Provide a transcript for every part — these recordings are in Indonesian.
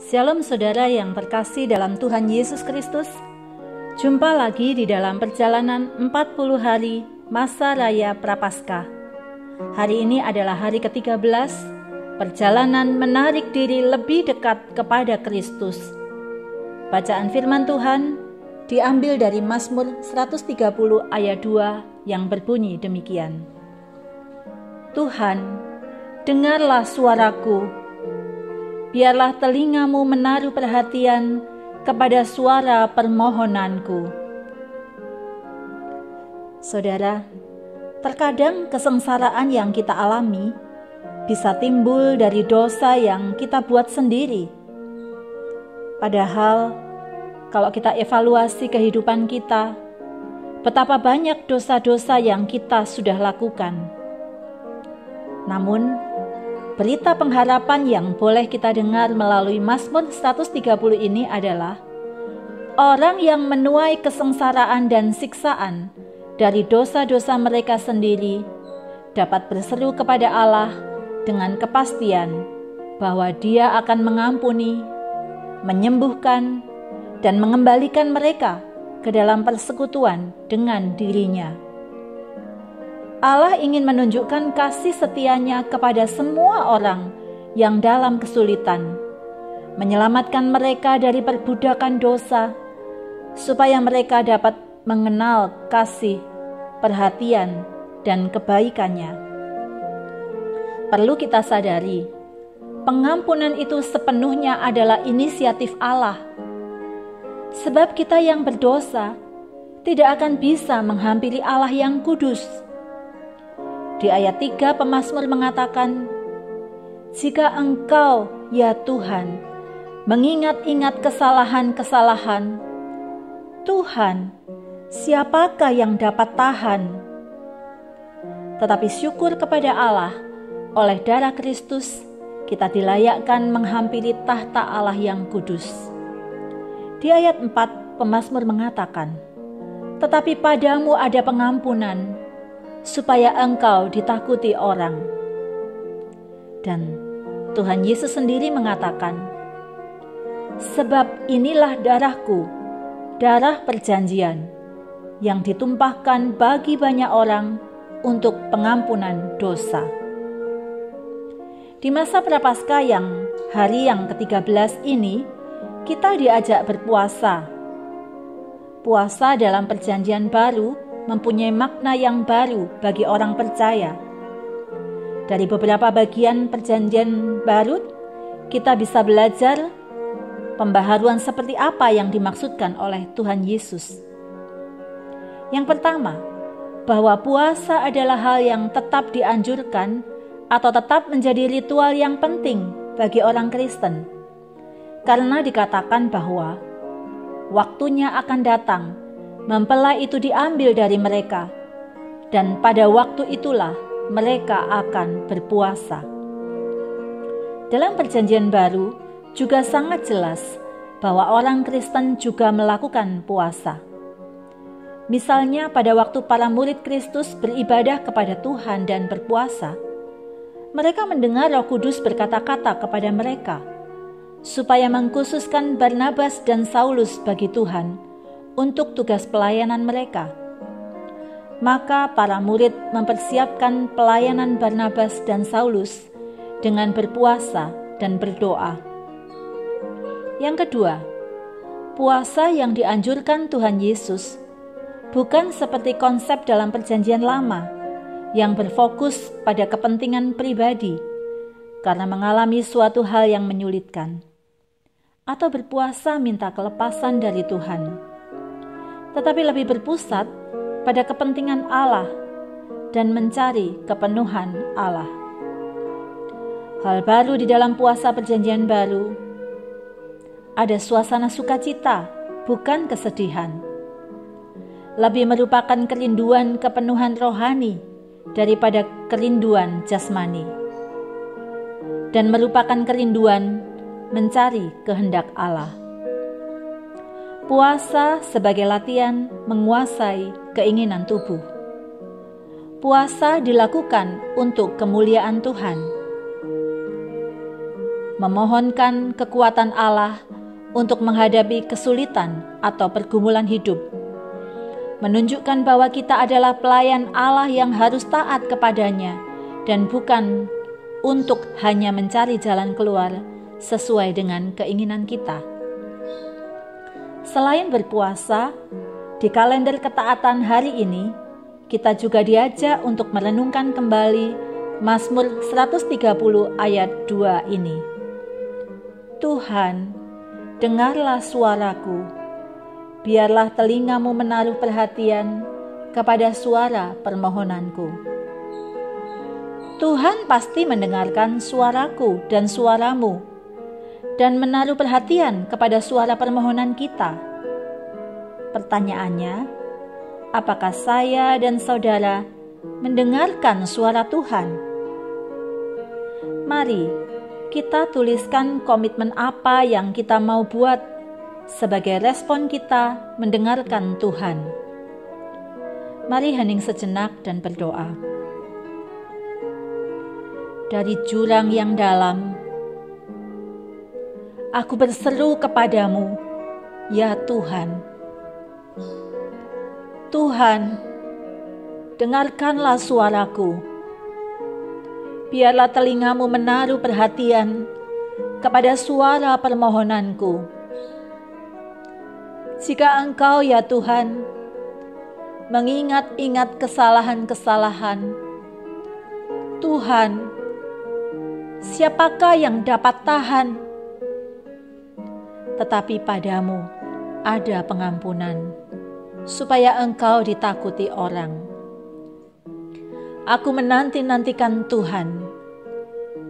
Shalom saudara yang terkasih dalam Tuhan Yesus Kristus. Jumpa lagi di dalam perjalanan 40 hari masa raya Prapaskah. Hari ini adalah hari ke-13, perjalanan menarik diri lebih dekat kepada Kristus. Bacaan firman Tuhan diambil dari Mazmur 130 ayat 2 yang berbunyi demikian. Tuhan, dengarlah suaraku. Biarlah telingamu menaruh perhatian kepada suara permohonanku. Saudara, terkadang kesengsaraan yang kita alami bisa timbul dari dosa yang kita buat sendiri. Padahal, kalau kita evaluasi kehidupan kita, betapa banyak dosa-dosa yang kita sudah lakukan. Namun, berita pengharapan yang boleh kita dengar melalui Mazmur 130 ini adalah orang yang menuai kesengsaraan dan siksaan dari dosa-dosa mereka sendiri dapat berseru kepada Allah dengan kepastian bahwa Dia akan mengampuni, menyembuhkan, dan mengembalikan mereka ke dalam persekutuan dengan Dirinya. Allah ingin menunjukkan kasih setia-Nya kepada semua orang yang dalam kesulitan, menyelamatkan mereka dari perbudakan dosa, supaya mereka dapat mengenal kasih, perhatian, dan kebaikan-Nya. Perlu kita sadari, pengampunan itu sepenuhnya adalah inisiatif Allah. Sebab kita yang berdosa tidak akan bisa menghampiri Allah yang kudus. Di ayat 3 pemazmur mengatakan, "Jika Engkau, ya Tuhan, mengingat-ingat kesalahan-kesalahan, Tuhan, siapakah yang dapat tahan?" Tetapi syukur kepada Allah, oleh darah Kristus, kita dilayakkan menghampiri tahta Allah yang kudus. Di ayat 4 pemazmur mengatakan, "Tetapi padamu ada pengampunan, supaya Engkau ditakuti orang." Dan Tuhan Yesus sendiri mengatakan, "Sebab inilah darahku, darah perjanjian, yang ditumpahkan bagi banyak orang untuk pengampunan dosa." Di masa Prapaskah yang hari yang ke-13 ini, kita diajak berpuasa. Puasa dalam perjanjian baru mempunyai makna yang baru bagi orang percaya. Dari beberapa bagian perjanjian baru, kita bisa belajar pembaharuan seperti apa yang dimaksudkan oleh Tuhan Yesus. Yang pertama, bahwa puasa adalah hal yang tetap dianjurkan atau tetap menjadi ritual yang penting bagi orang Kristen. Karena dikatakan bahwa waktunya akan datang, mempelai itu diambil dari mereka, dan pada waktu itulah mereka akan berpuasa. Dalam perjanjian baru juga sangat jelas bahwa orang Kristen juga melakukan puasa. Misalnya pada waktu para murid Kristus beribadah kepada Tuhan dan berpuasa, mereka mendengar Roh Kudus berkata-kata kepada mereka, supaya mengkhususkan Barnabas dan Saulus bagi Tuhan, untuk tugas pelayanan mereka. Maka para murid mempersiapkan pelayanan Barnabas dan Saulus dengan berpuasa dan berdoa. Yang kedua, puasa yang dianjurkan Tuhan Yesus bukan seperti konsep dalam perjanjian lama yang berfokus pada kepentingan pribadi karena mengalami suatu hal yang menyulitkan, atau berpuasa minta kelepasan dari Tuhan, tetapi lebih berpusat pada kepentingan Allah dan mencari kepenuhan Allah. Hal baru di dalam puasa perjanjian baru, ada suasana sukacita, bukan kesedihan. Lebih merupakan kerinduan kepenuhan rohani daripada kerinduan jasmani, dan merupakan kerinduan mencari kehendak Allah. Puasa sebagai latihan menguasai keinginan tubuh. Puasa dilakukan untuk kemuliaan Tuhan. memohonkan kekuatan Allah untuk menghadapi kesulitan atau pergumulan hidup, menunjukkan bahwa kita adalah pelayan Allah yang harus taat kepadanya dan bukan untuk hanya mencari jalan keluar sesuai dengan keinginan kita. Selain berpuasa, di kalender ketaatan hari ini, kita juga diajak untuk merenungkan kembali Mazmur 130 ayat 2 ini. Tuhan, dengarlah suaraku, biarlah telingamu menaruh perhatian kepada suara permohonanku. Tuhan pasti mendengarkan suaraku dan suaramu, dan menaruh perhatian kepada suara permohonan kita. Pertanyaannya, apakah saya dan saudara mendengarkan suara Tuhan? Mari kita tuliskan komitmen apa yang kita mau buat sebagai respon kita mendengarkan Tuhan. Mari hening sejenak dan berdoa. Dari jurang yang dalam, aku berseru kepadamu, ya Tuhan. Tuhan, dengarkanlah suaraku. Biarlah telingamu menaruh perhatian kepada suara permohonanku. Jika Engkau, ya Tuhan, mengingat-ingat kesalahan-kesalahan, Tuhan, siapakah yang dapat tahan? Tetapi padamu ada pengampunan, supaya Engkau ditakuti orang. Aku menanti-nantikan Tuhan,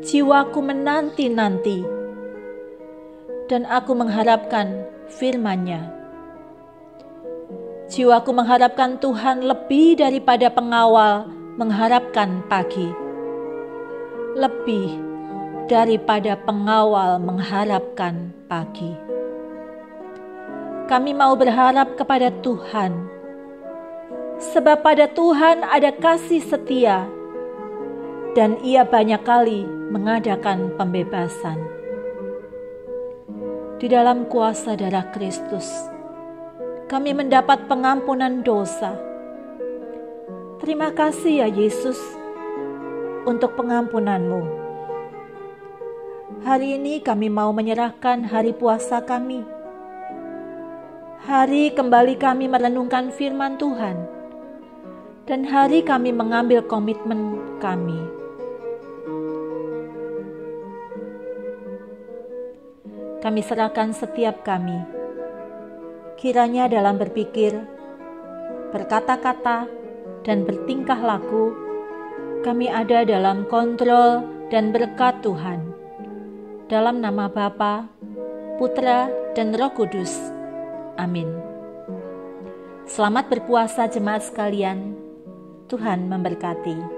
jiwaku menanti-nanti, dan aku mengharapkan firman-Nya. Jiwaku mengharapkan Tuhan lebih daripada pengawal mengharapkan pagi, lebih daripada pengawal mengharapkan pagi. Kami mau berharap kepada Tuhan, sebab pada Tuhan ada kasih setia, dan Ia banyak kali mengadakan pembebasan. Di dalam kuasa darah Kristus, kami mendapat pengampunan dosa. Terima kasih ya Yesus untuk pengampunan-Mu. Hari ini kami mau menyerahkan hari puasa kami. Hari kembali kami merenungkan firman Tuhan. Dan hari kami mengambil komitmen kami. Kami serahkan setiap kami. Kiranya dalam berpikir, berkata-kata, dan bertingkah laku, kami ada dalam kontrol dan berkat Tuhan. Dalam nama Bapa, Putra, dan Roh Kudus. Amin. Selamat berpuasa jemaat sekalian. Tuhan memberkati.